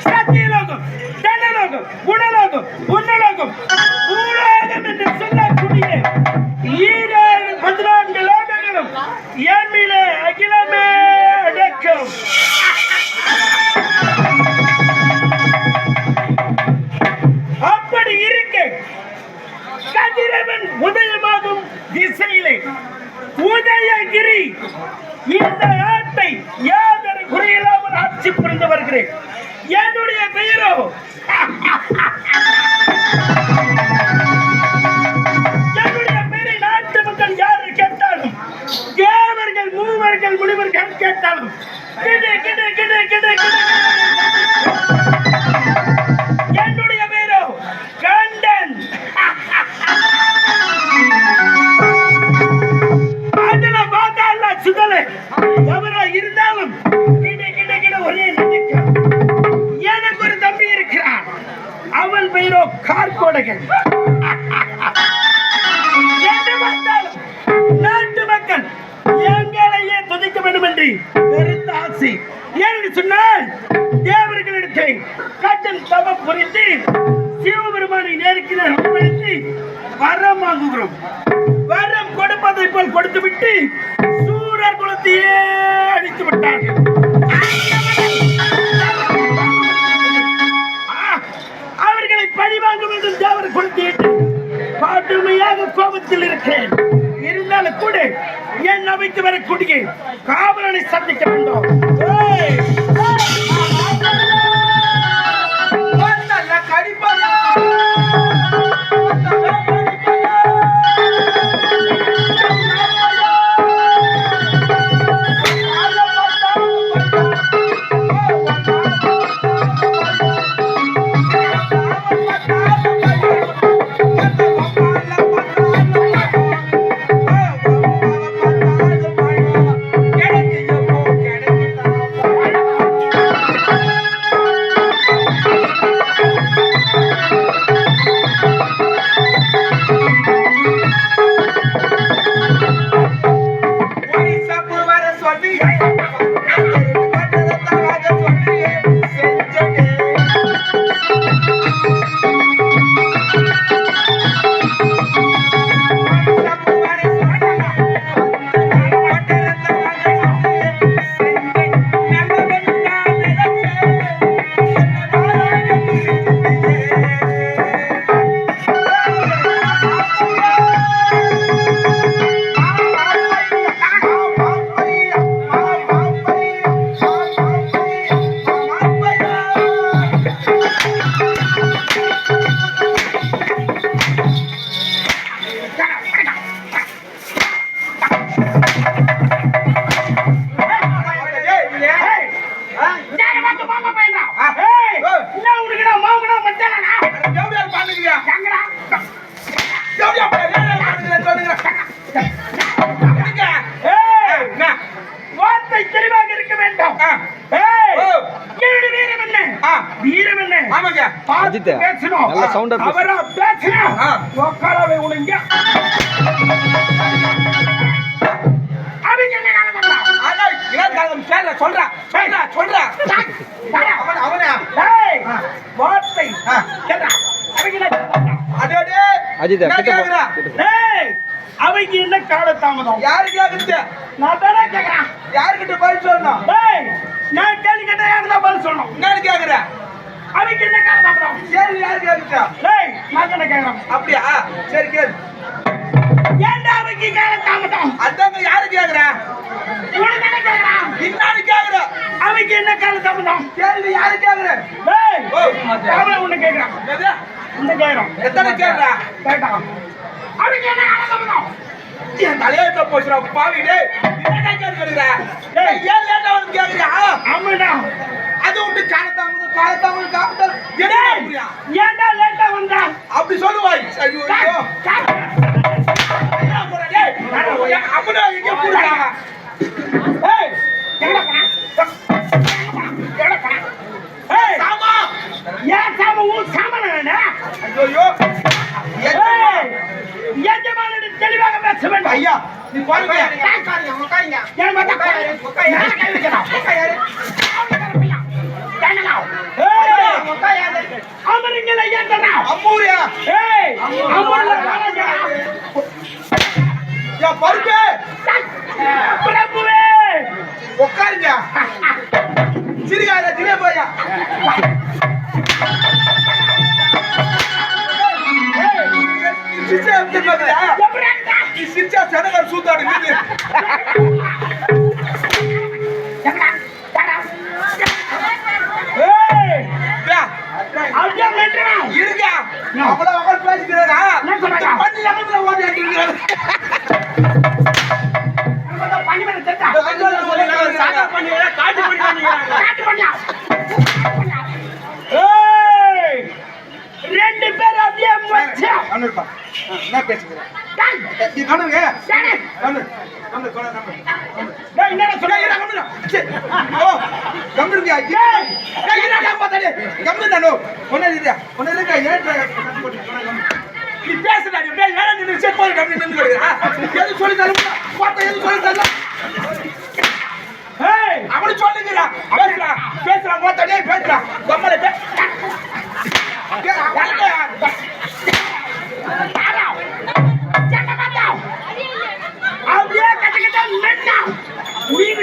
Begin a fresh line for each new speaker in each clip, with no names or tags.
சத்தியலோகம், தனலோகம், குணலோகம், புண்ணலோகம், பூலோகம் என்று சொல்லக்கூடிய 14 லோகங்களும் எம்மிலே அகிலமே அடக்கம். அப்படி இருக்க கதிரவன் உதயமாகும் திசையிலே உதயகிரி இந்த நாட்டை யாதொரு குறையில்லாமல் ஆட்சி புரிந்து வருகிறேன். என்னுடைய பெயரோ என்னுடைய பெயரை நாட்டு மக்கள் யாரு கேட்டாலும், தேவர்கள் மூவர்கள் முனிவர்கள் கேட்டாலும் கிடு கிடு கிடு கிடு கிடு என்னுடைய பெயரோ கண்டன். அதெல்லாம் பார்த்தா சுதலை எவரா இருந்தாலும் கிட கிட கிட ஒரே நினைக்க. எனக்கு ஒரு தம்பி இருக்கிறான், அவன் பெயரோ கார்கோடகன். என்று பார்த்தாலும் நாட்டு மக்கள் எங்களையே துதிக்க வேண்டும் என்று பெருத்த ஆசை. ஏன்னு சொன்னால் தேவர்களிடத்தை கட்டம் தவம் புரிந்து சிவபெருமானை நேருக்கு நேர்படுத்தி வரம் வாங்குகிறோம். வரம் கொடுப்பதை போல் கொடுத்து விட்டு சூரர் குலத்தையே அழித்து விட்டார்கள். அவர்களை பழி வாங்க வேண்டும் தேவர் குலத்தையிட்டு கடுமையாக கோபத்தில் இருக்கிறேன். இருந்தாலும் கூட என் அவைக்கு வரக்கூடிய காவலனை சந்திக்க வேண்டும்.
நல்ல சவுண்டா
அவரா பேசணும். உட்காரவே உனங்க அவங்க என்ன நடந்தா அட இலக்காலம் சொல்ற சொல்ற சொல்ற சொல்ற அவனே டேய் வார்த்தை கேடா அவங்க என்ன அடடே
அஜித்
கேக்குறா டேய் அவங்க என்ன கால தாமதம் யாரு கேக்குது நான் தான கேக்குறேன் யார்கிட்ட பதில் சொல்லணும் டேய் நான் கேள்வி கேட்டா யாருக்கு தான் பதில் சொல்லணும் நான் கேக்குறேன் அவங்க என்ன கால தாமதம் சரி யாரு கேக்குறா டேய் நான் என்ன கேக்குறேன் அப்படியே சரி கேளு ஏன்டா அவங்க கால தாமதம் அதாங்க யாரு கேக்குறா உனக்கு என்ன கேக்குறா இன்னாரு கேக்குறா அவங்க என்ன கால தாமதம் கேள்வி யாரு கேக்குறா டேய் அவளை உன்னை கேக்குறான் எது இந்த கேக்குறான் எத்தனை கேக்குறா கேட்டா அவங்க என்ன கால தாமதம் என் தலையில போச்சுடா பாவி டேய் என்ன கேக்குறா டேய் ஏன் லேட்டா வந்து கேக்குறியா ஆமாடா அது உண்டு காலத்தாமதம் காப்பிட்டல் ஏன்டா லேட்டா வந்தா அப்படி சொல்லுவாய் ஐயோ டேய் அப்படா எங்க போறா ஏய் எங்கடா போனா எங்கடா போனா ஏய் சாமா ஏன் சாமா ஊ சாமானடா ஐயோ எஜமானோட தெளிவாக பேச வேண்டும் ஐயா நீ பாருங்க காரியம் உட்காருங்க ஏன் மத்த உட்காருங்க கை வைக்கணும் உட்காரு அமருங்கள ஏண்டா
அம்மூரியா
ஏய் அமருல காணடா
யா பருப்பே
பிரபுவே
உட்காருங்க சிரிக்காத சிரியா போயா சிரிச்சா எப்படி பாக்குறா
எப்படிடா
நீ சிரிச்சா சனகர் சூத்தாடு நீ
எப்படா டடா ஏய்
யா
அப்படியே நின்றா
இருங்க அவளோ அவள் பேசிக்கிறதா
என்ன சொல்றா
பண்ணி லெமன்ல ஓடி அடிக்கிறாங்க
பண்ணி பண்ணி தட்டா
சாதா பண்ணியா காட்டி பண்ணியா
காட்டு பண்ணியா ஏய் ரெண்டு பேர் அப்படியே மச்சா
அனுப்பா நான் பேசிக்கிறேன்
டேய்
நீ கண்ணுங்க
டேய்
கண்ணு கண்ணு கொலை நம்ம
டேய் என்னடா
சொல்ல
சொல்றா
ஓ கம்முங்க
டேய்
டேய் என்னடா பாத்தாலே கம்மு தானோ ஒண்ணே இல்ல ஏன் நீ பேசுடா நீ டேய் வேற நீ செட் பண்ணி கம்மி நின்னு போடுறா எது சொல்லி தரல பாத்தா எது சொல்லி தரல
ஏய்
அவனு சொல்லுங்கடா பேசுடா மொத்த டேய் பேசுடா கம்மல டேய்
அப்படியே கட்டக்கட்ட மெட்டா நீங்க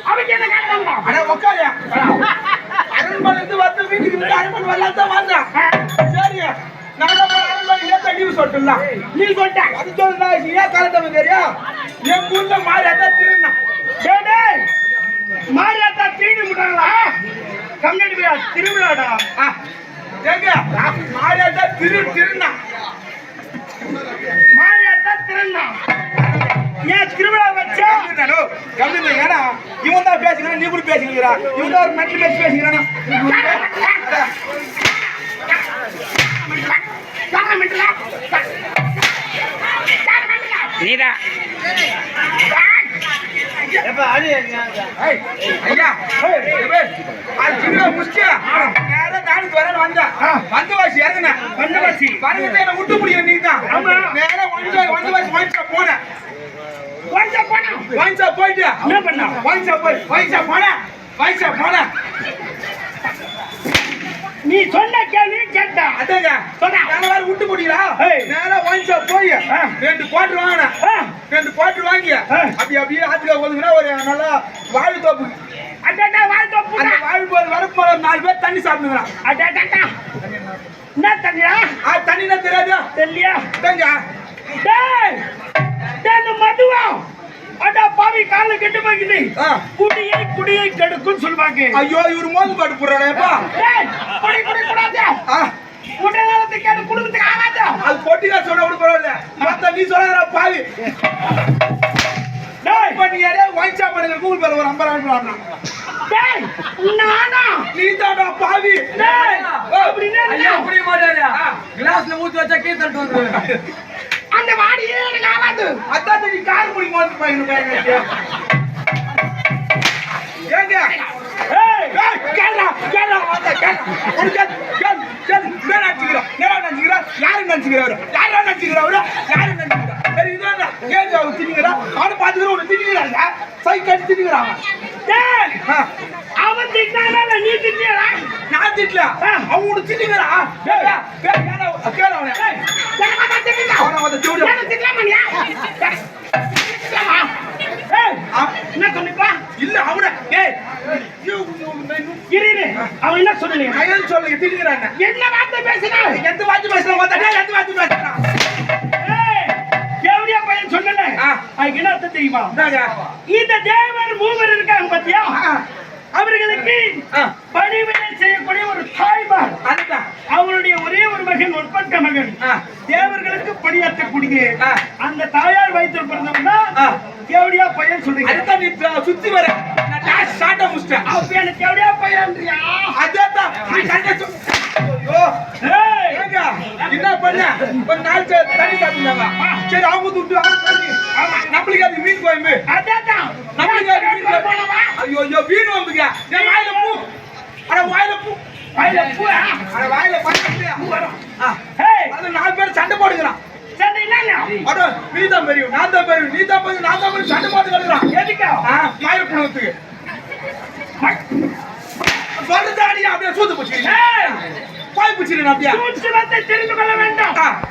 அவனுக்கு என்ன காரணம்
அட உட்காரு அரண்மனை இருந்து வந்து வீட்டுக்கு வந்து அரண்மனை வரலாம் தான் வந்தேன் சரி நான் அரண்மனை ஏத்த லீவ் சொல்லலாம்
நீ சொல்லிட்ட
அது சொல்லுடா ஏன் காலத்தவன் தெரியும் என் ஊர்ல மாறி அதான் திருநா
டேய் மாரியாத்தா தீனி முட்டாங்களா கம்யூனிட்டி திருவிழாடா
ஏங்க மாறி அதான் திருநா
மாரியாத்தா திருநா ஏன் திருவிழா வச்சா
கம்மிங்க ஏன்னா இவன் தான் பேசுகிறான் நீ கூட பேசுகிறா இவன் தான் ஒரு மெட்ல பேசி பேசுகிறானா
நீடா
ஐயா அது சின்ன முஸ்டியா நேரம் நானுக்கு வரேன்னு வந்தேன் வந்தவாசி இறங்கினேன்
வந்தவாசி
வரங்கிட்ட என்ன விட்டு முடியும் நீங்க தான் நேரம் வந்தவாசி வாங்கிச்சா போனேன் வாங்கிச்சா போயிட்டு
என்ன பண்ணா
வாங்கிச்சா போனேன்
நீ சொன்ன கேள்வி கேட்டா
அதாங்க
சொன்னா
நாங்க வேற விட்டு முடியலா
ஏய்.
நேரம் வாங்கிச்சா போய் 2 குவார்டர் வாங்கினேன் 2 குவார்டர் வாங்கி அப்படியே ஆத்துல ஒதுங்கினா ஒரு நல்லா வாழை தோப்பு
அடடா வாழ்க்கை
அந்த
புடா
வாழை போது வரப்போ 4 பேர் தண்ணி சாப்பிடுறான்
அடடா என்ன தண்ணியா
தண்ணினா தெரியாது
தெரியலையா
தாங்க
டேய் டேய் மதுவா அட பாவி கால்ல கெட்டு போகுது குடியை கெடுக்கும் சொல்வாங்க
ஐயோ இவரு மோது பாட்டு போறானேப்பா
டேய் குடி கூடாது உடனே கேடு குடும்பத்துக்கு ஆகாது
அது பொட்டிகா சொன்னா கூட பரவாயில்ல மத்த நீ சொல்றா பாவி
டேய்
பண்ணி யாரே வாங்கிச்சா பண்ணுங்க கூகுள் பேல ஒரு 50 ரூபாய்
டேய் நானா
நீ தாடா பாவி
டேய் அப்படினா
ஐயா புரிய மாட்டாரு கிளாஸ்ல ஊத்தி வச்சா கீ தட்டு வந்துரு
அந்த வாடியே எனக்கு ஆகாது
அதான் நீ கார் முடி மோந்து பாயிங்க ஏங்க
ஏய் கேளா
வாடா கேள் ஒரு கேள் நேரா நினைக்கிறா யாரு நினைக்கிறவரு சரி இதான் ஏங்க அவ திணிங்கடா அவன பாத்துக்கிற ஒரு திணிங்கடா சைக்கிள் திணிங்கறாங்க
டேய் அவன் திட்டானே நீ திட்டியடா
நான் திட்டல அவன திணிங்கடா கேள அவன
எனக்கு திட்டினா
அவன வந்து ஜோடி
எனக்கு திட்டலாமணியா ஏய் என்ன சொன்னப்பா
இல்ல அவன ஏய்
இரு அவன் என்ன சொன்னீங்க
கையல் சொல்லுங்க திணிங்கறானே
என்ன வார்த்தை பேசினா
எந்த வார்த்தை பேசலாம் எந்த வார்த்தை பேசலாம்
ஏய் தேவடியா பையன் சொன்னல அதுக்கு என்ன அர்த்தம் தெரியுமா
இந்தாங்க
இந்த தேவர் மூவர் இருக்காங்க பாத்தியா அவர்களுக்கு பணிவிடை செய்யக்கூடிய ஒரு தாய்மார்
அதுதான்
அவருடைய ஒரே ஒரு மகன் உட்பட்ட மகன் தேவர்களுக்கு பணியாற்றக்கூடிய அந்த தாயார் வயிற்றில் பிறந்தவன் தான் தேவடியா பையன் சொல்றீங்க
அதுதான் நீ சுத்தி வர நான் டாஸ் ஷாட்டா முஸ்டா
அப்ப எனக்கு தேவடியா பையன்றியா
அதான் நீ கண்ட ஐயோ
ஏய்
ஏங்க என்ன பண்ண ஒரு நாள் தண்ணி சாப்பிடுறாங்க சரி அவங்க துட்டு அவங்க தண்ணி நம்மளுக்கு அது மீன் கோயம்பு
அதான்
நம்மளுக்கு அது மீன் கோயம்பு ஐயோ ஐயோ மீன் கோயம்புங்க என் வாயில பூ அட வாயில பூ அட வாயில பூ வரும்
ஏய்
அது 4 பேர் சண்டை போடுகிறான்
சண்டை இல்ல
அட நீ தான் பெரிய நான் தான் பெரிய நீ தான் பெரிய நான் தான் பெரிய சண்டை போட்டு கலக்குறான்
எதுக்கு
வாயில புழுத்துக்கு அப்படியே சூத்து பூச்சிக்கிறீங்க
ஏய்,
பாய் பூச்சிக்கிறீங்க அப்படியே
சூட்சுமத்தை தெரிந்து கொள்ள வேண்டும்.